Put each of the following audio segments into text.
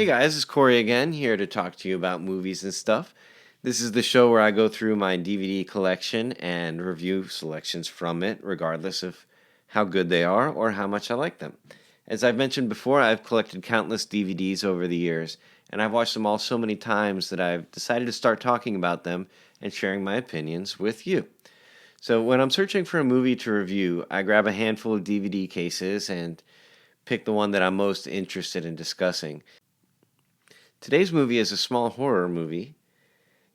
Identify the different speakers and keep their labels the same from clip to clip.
Speaker 1: Hey guys, it's Cory again, here to talk to you about movies and stuff. This is the show where I go through my DVD collection and review selections from it, regardless of how good they are or how much I like them. As I've mentioned before, I've collected countless DVDs over the years, and I've watched them all so many times that I've decided to start talking about them and sharing my opinions with you. So when I'm searching for a movie to review, I grab a handful of DVD cases and pick the one that I'm most interested in discussing. Today's movie is a small horror movie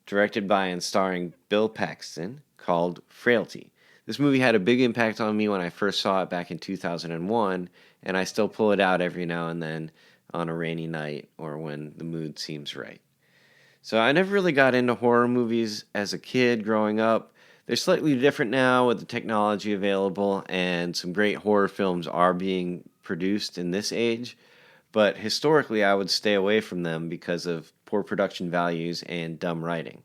Speaker 1: directed by and starring Bill Paxton called Frailty. This movie had a big impact on me when I first saw it back in 2001, and I still pull it out every now and then on a rainy night or when the mood seems right. So I never really got into horror movies as a kid growing up. They're slightly different now with the technology available, and some great horror films are being produced in this age. But historically, I would stay away from them because of poor production values and dumb writing.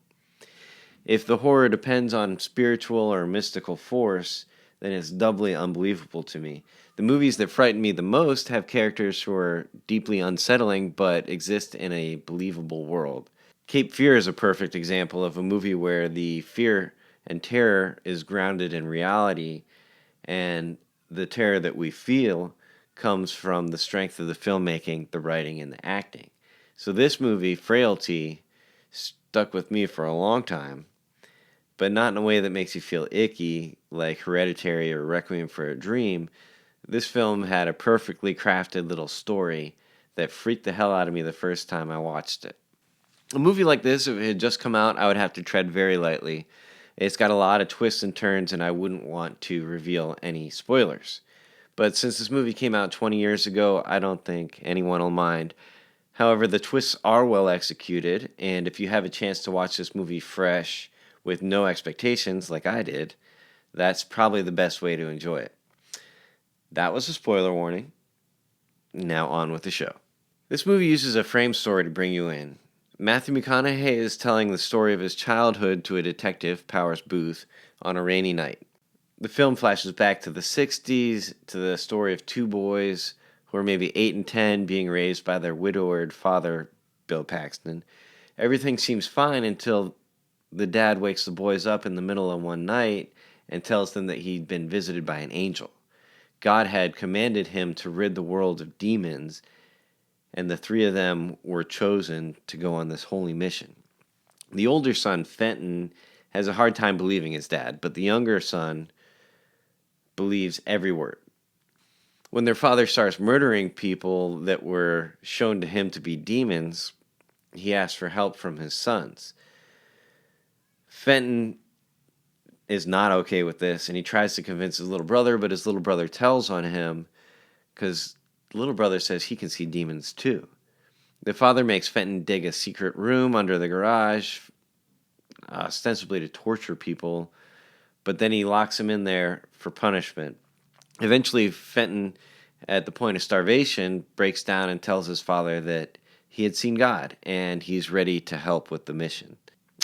Speaker 1: If the horror depends on spiritual or mystical force, then it's doubly unbelievable to me. The movies that frighten me the most have characters who are deeply unsettling but exist in a believable world. Cape Fear is a perfect example of a movie where the fear and terror is grounded in reality, and the terror that we feel comes from the strength of the filmmaking, the writing, and the acting. So this movie, Frailty, stuck with me for a long time, but not in a way that makes you feel icky like Hereditary or Requiem for a Dream. This film had a perfectly crafted little story that freaked the hell out of me the first time I watched it. A movie like this, if it had just come out, I would have to tread very lightly. It's got a lot of twists and turns, and I wouldn't want to reveal any spoilers. But since this movie came out 20 years ago, I don't think anyone will mind. However, the twists are well executed, and if you have a chance to watch this movie fresh with no expectations like I did, that's probably the best way to enjoy it. That was a spoiler warning. Now on with the show. This movie uses a frame story to bring you in. Matthew McConaughey is telling the story of his childhood to a detective, Powers Booth, on a rainy night. The film flashes back to the 60s, to the story of two boys who are maybe 8 and 10 being raised by their widowed father, Bill Paxton. Everything seems fine until the dad wakes the boys up in the middle of one night and tells them that he'd been visited by an angel. God had commanded him to rid the world of demons, and the three of them were chosen to go on this holy mission. The older son, Fenton, has a hard time believing his dad, but the younger son believes every word. When their father starts murdering people that were shown to him to be demons, he asks for help from his sons. Fenton is not okay with this, and he tries to convince his little brother, but his little brother tells on him because the little brother says he can see demons too. The father makes Fenton dig a secret room under the garage, ostensibly to torture people, but then he locks him in there for punishment. Eventually, Fenton, at the point of starvation, breaks down and tells his father that he had seen God and he's ready to help with the mission.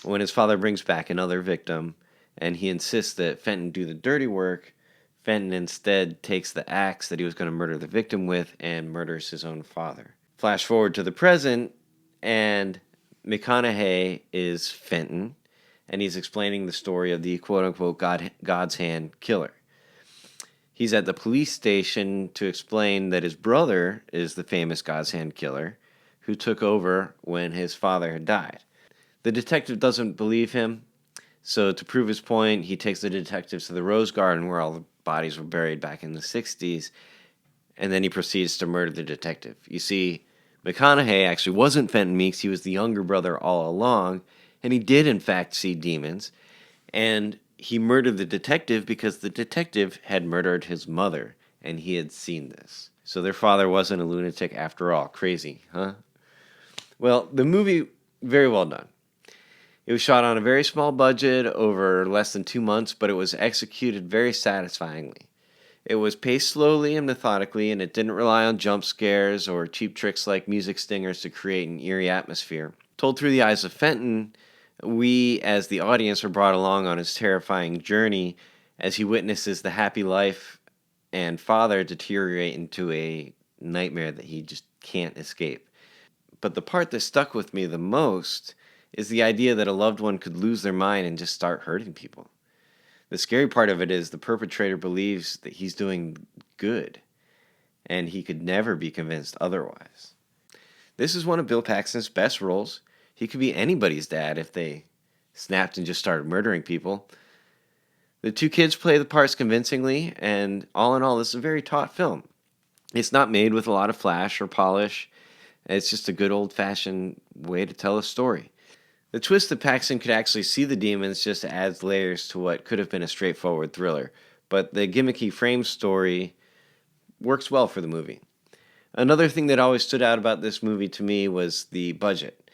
Speaker 1: When his father brings back another victim and he insists that Fenton do the dirty work, Fenton instead takes the axe that he was going to murder the victim with and murders his own father. Flash forward to the present, and McConaughey is Fenton, and he's explaining the story of the quote-unquote God's Hand killer. He's at the police station to explain that his brother is the famous God's Hand killer who took over when his father had died. The detective doesn't believe him, so to prove his point, he takes the detectives to the Rose Garden where all the bodies were buried back in the 60s, and then he proceeds to murder the detective. You see, McConaughey actually wasn't Fenton Meeks, he was the younger brother all along, and he did in fact see demons, and he murdered the detective because the detective had murdered his mother, and he had seen this. So their father wasn't a lunatic after all. Crazy, huh? Well, the movie, very well done. It was shot on a very small budget over less than 2 months, but it was executed very satisfyingly. It was paced slowly and methodically, and it didn't rely on jump scares or cheap tricks like music stingers to create an eerie atmosphere. Told through the eyes of Fenton, we, as the audience, are brought along on his terrifying journey as he witnesses the happy life and father deteriorate into a nightmare that he just can't escape. But the part that stuck with me the most is the idea that a loved one could lose their mind and just start hurting people. The scary part of it is the perpetrator believes that he's doing good, and he could never be convinced otherwise. This is one of Bill Paxton's best roles. He could be anybody's dad if they snapped and just started murdering people. The two kids play the parts convincingly, and all in all, this is a very taut film. It's not made with a lot of flash or polish. It's just a good old-fashioned way to tell a story. The twist that Paxton could actually see the demons just adds layers to what could have been a straightforward thriller, but the gimmicky frame story works well for the movie. Another thing that always stood out about this movie to me was the budget.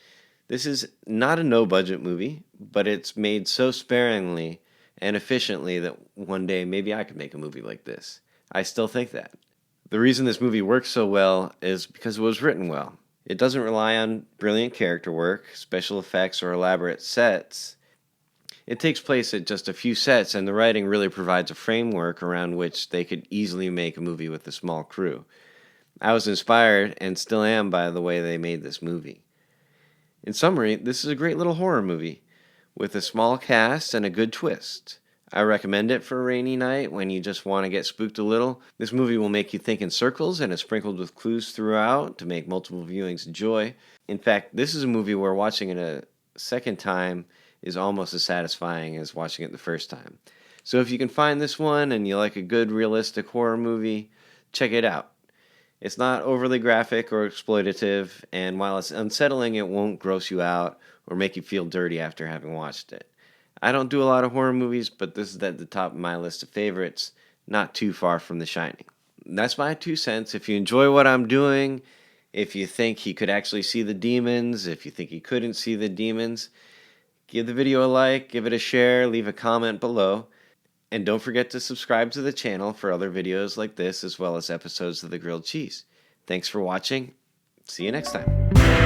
Speaker 1: This is not a no-budget movie, but it's made so sparingly and efficiently that one day maybe I could make a movie like this. I still think that. The reason this movie works so well is because it was written well. It doesn't rely on brilliant character work, special effects, or elaborate sets. It takes place at just a few sets, and the writing really provides a framework around which they could easily make a movie with a small crew. I was inspired, and still am, by the way they made this movie. In summary, this is a great little horror movie with a small cast and a good twist. I recommend it for a rainy night when you just want to get spooked a little. This movie will make you think in circles and is sprinkled with clues throughout to make multiple viewings a joy. In fact, this is a movie where watching it a second time is almost as satisfying as watching it the first time. So if you can find this one and you like a good realistic horror movie, check it out. It's not overly graphic or exploitative, and while it's unsettling, it won't gross you out or make you feel dirty after having watched it. I don't do a lot of horror movies, but this is at the top of my list of favorites, not too far from The Shining. That's my 2 cents. If you enjoy what I'm doing, if you think he could actually see the demons, if you think he couldn't see the demons, give the video a like, give it a share, leave a comment below. And don't forget to subscribe to the channel for other videos like this, as well as episodes of The Grilled Cheese. Thanks for watching. See you next time.